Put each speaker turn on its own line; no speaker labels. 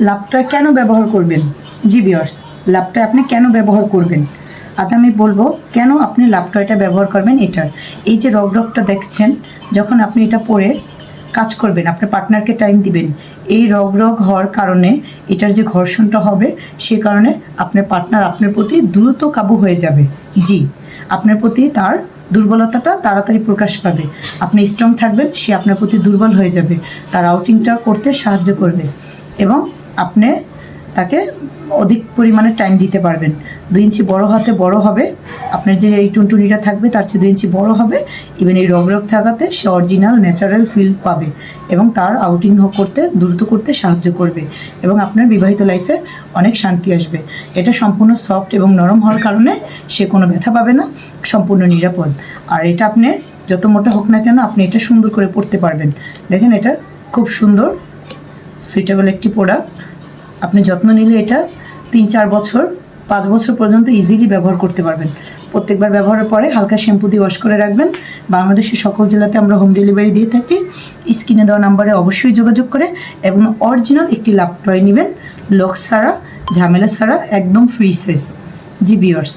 লাভটা কেন ব্যবহার করবেন? জি ভিউয়ার্স, লাভটা আপনি কেন ব্যবহার করবেন? আজ আমি বলবো কেন আপনি লাভটা ব্যবহার করবেন। এটার এই যে রগটা দেখছেন, যখন আপনি এটা পরে কাজ করবেন, আপনার পার্টনারকে টাইম দিবেন, এই রগ হওয়ার কারণে এটার যে ঘর্ষণটা হবে, সে কারণে আপনার পার্টনার আপনার প্রতি দ্রুত কাবু হয়ে যাবে। জি, আপনার প্রতি তার দুর্বলতাটা তাড়াতাড়ি প্রকাশ পাবে। আপনি স্ট্রং থাকবেন, সে আপনার প্রতি দুর্বল হয়ে যাবে, তার আউটিংটা করতে সাহায্য করবে এবং আপনি তাকে অধিক পরিমাণে টাইম দিতে পারবেন। 2 ইঞ্চি বড় হাতে বড় হবে, আপনার যে এই টুনটুনিটা থাকবে তার চেয়ে 2 ইঞ্চি বড় হবে। ইভেন এই রগ থাকাতে সে অরিজিনাল ন্যাচারাল ফিল পাবে এবং তার আউটিং করতে দ্রুত করতে সাহায্য করবে এবং আপনার বিবাহিত লাইফে অনেক শান্তি আসবে। এটা সম্পূর্ণ সফট এবং নরম হওয়ার কারণে সে কোনো ব্যথা পাবে না, সম্পূর্ণ নিরাপদ। আর এটা আপনি যত মোটা হোক না কেন, আপনি এটা সুন্দর করে পরতে পারবেন। দেখেন, এটা খুব সুন্দর সুইটেবল একটি প্রোডাক্ট। আপনি যত্ন নিলে এটা 3-4 বছর 5 বছর পর্যন্ত ইজিলি ব্যবহার করতে পারবেন। প্রত্যেকবার ব্যবহারের পরে হালকা শ্যাম্পু দিয়ে ওয়াশ করে রাখবেন। বাংলাদেশের সকল জেলাতে আমরা হোম ডেলিভারি দিয়ে থাকি। স্ক্রিনে দেওয়া নাম্বারে অবশ্যই যোগাযোগ করে এবং অরিজিনাল একটি লাভ টয় নেবেন, লক ছাড়া, ঝামেলা ছাড়া, একদম ফ্রি সাইজ। জি ভিউয়ার্স।